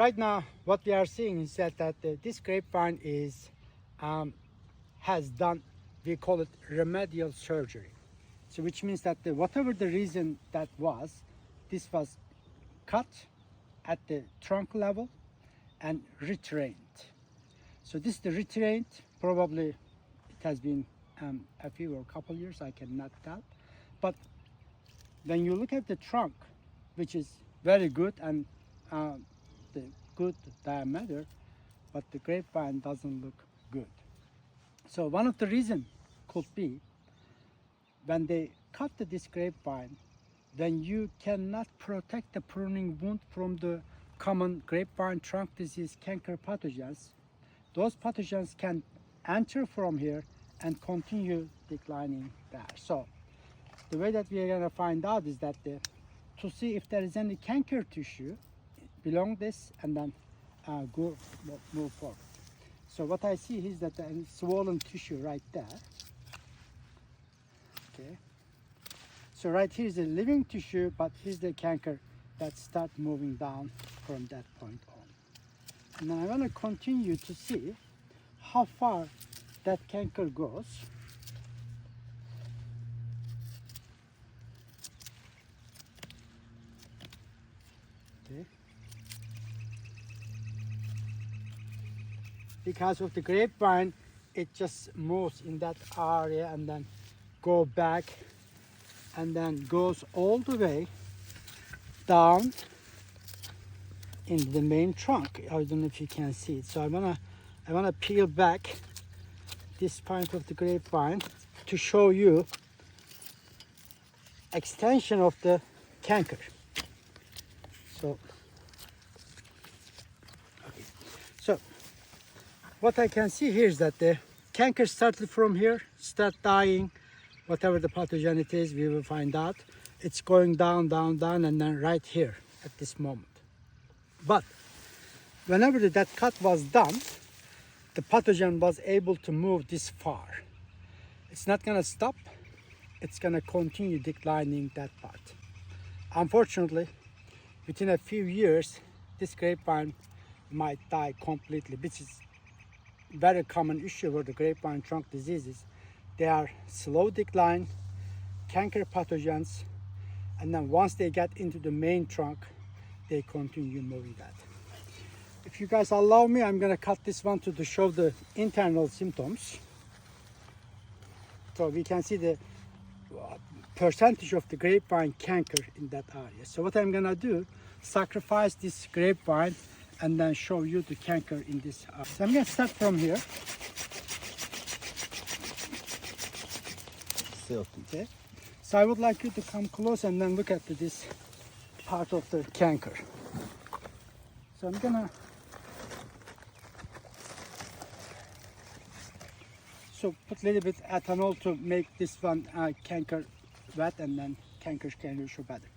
right now what we are seeing is that this grapevine is has done, we call it remedial surgery. So which means that whatever the reason that was, this was cut at the trunk level and retrained. So this is the retrained, probably it has been a few or a couple years, I cannot tell. But when you look at the trunk, which is very good and the good diameter, but the grapevine doesn't look good. So one of the reasons could be when they cut this grapevine, then you cannot protect the pruning wound from the common grapevine trunk disease canker pathogens. Those pathogens can enter from here and continue declining there. So the way that we are going to find out is that to see if there is any canker tissue belong this, and then move forward. So what I see is that there is swollen tissue right there. Okay. So right here is the living tissue, but here's the canker that start moving down from that point on. And then I want to continue to see how far that canker goes. Okay. Because of the grapevine, it just moves in that area and then go back and then goes all the way down in the main trunk. I don't know if you can see it. So I wanna peel back this point of the grapevine to show you extension of the canker. So, okay. So what I can see here is that the canker started from here, start dying. Whatever the pathogen it is, we will find out. It's going down, down, down, and then right here at this moment. But whenever that cut was done, the pathogen was able to move this far. It's not gonna stop. It's gonna continue declining that part. Unfortunately, within a few years, this grapevine might die completely, which is a very common issue with the grapevine trunk diseases. They are slow decline, canker pathogens, and then once they get into the main trunk, they continue moving that. If you guys allow me, I'm gonna cut this one to show the internal symptoms. So we can see the percentage of the grapevine canker in that area. So what I'm gonna do, sacrifice this grapevine and then show you the canker in this area. So I'm gonna start from here. Okay. So I would like you to come close and then look at this part of the canker. So I'm gonna put a little bit ethanol to make this one canker wet, and then cankers can show better.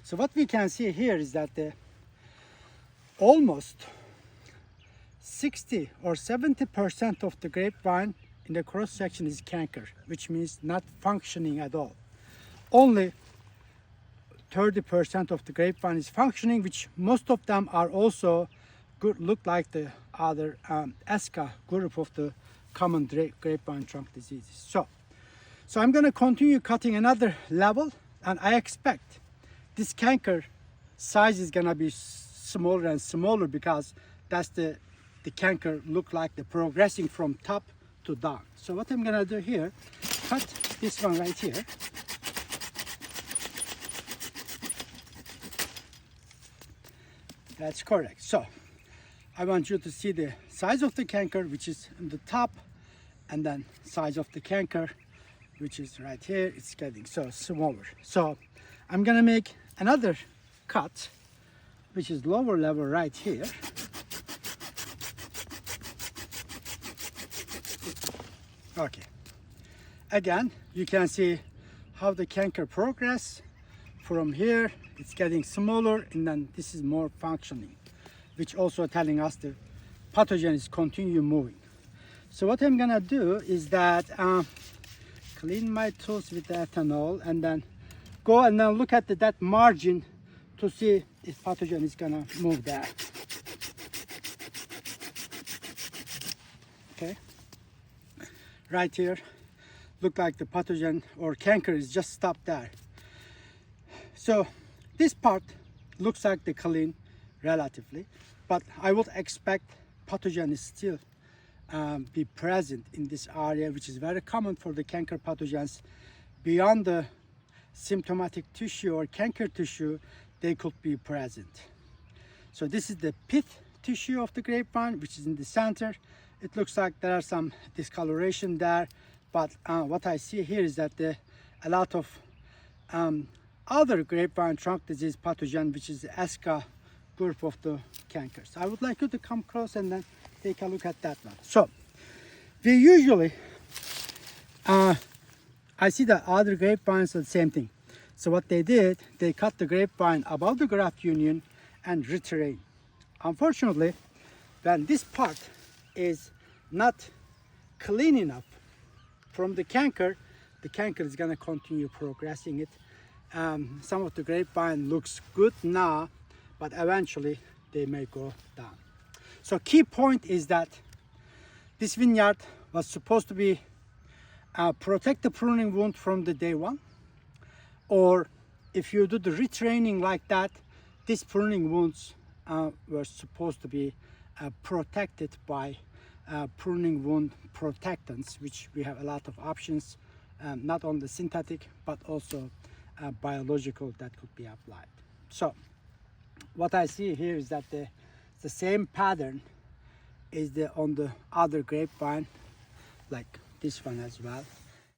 So what we can see here is that almost 60 or 70% of the grapevine in the cross section is canker, which means not functioning at all. Only 30% of the grapevine is functioning, which most of them are also good, look like the other ESCA group of the common grapevine trunk diseases. So I'm going to continue cutting another level, and I expect this canker size is going to be smaller and smaller, because that's the canker look like the progressing from top to down. So what I'm gonna do here, cut this one right here. That's correct. So I want you to see the size of the canker, which is in the top, and then size of the canker, which is right here. It's getting so smaller. So I'm gonna make another cut, which is lower level right here. Okay. Again, you can see how the canker progress from here. It's getting smaller, and then this is more functioning, which also telling us the pathogen is continue moving. So what I'm gonna do is that clean my tools with the ethanol, and then go and then look at that margin to see if pathogen is gonna move there. right here. Look like the pathogen or canker is just stopped there. So this part looks like the clean relatively, but I would expect pathogen is still be present in this area, which is very common for the canker pathogens. Beyond the symptomatic tissue or canker tissue, they could be present. So this is the pith tissue of the grapevine, which is in the center. It looks like there are some discoloration there, but what I see here is that a lot of other grapevine trunk disease pathogen, which is the ESCA group of the cankers. I would like you to come close and then take a look at that one. So we usually I see that other grapevines are the same thing. So what they did, they cut the grapevine above the graft union and retrain. Unfortunately, when this part is not clean enough from the canker is going to continue progressing it. Some of the grapevine looks good now, but eventually they may go down. So key point is that this vineyard was supposed to be protect the pruning wound from the day one, or if you do the retraining like that, these pruning wounds were supposed to be protected by pruning wound protectants, which we have a lot of options, not only synthetic but also biological that could be applied. So what I see here is that the same pattern is on the other grapevine, like this one as well.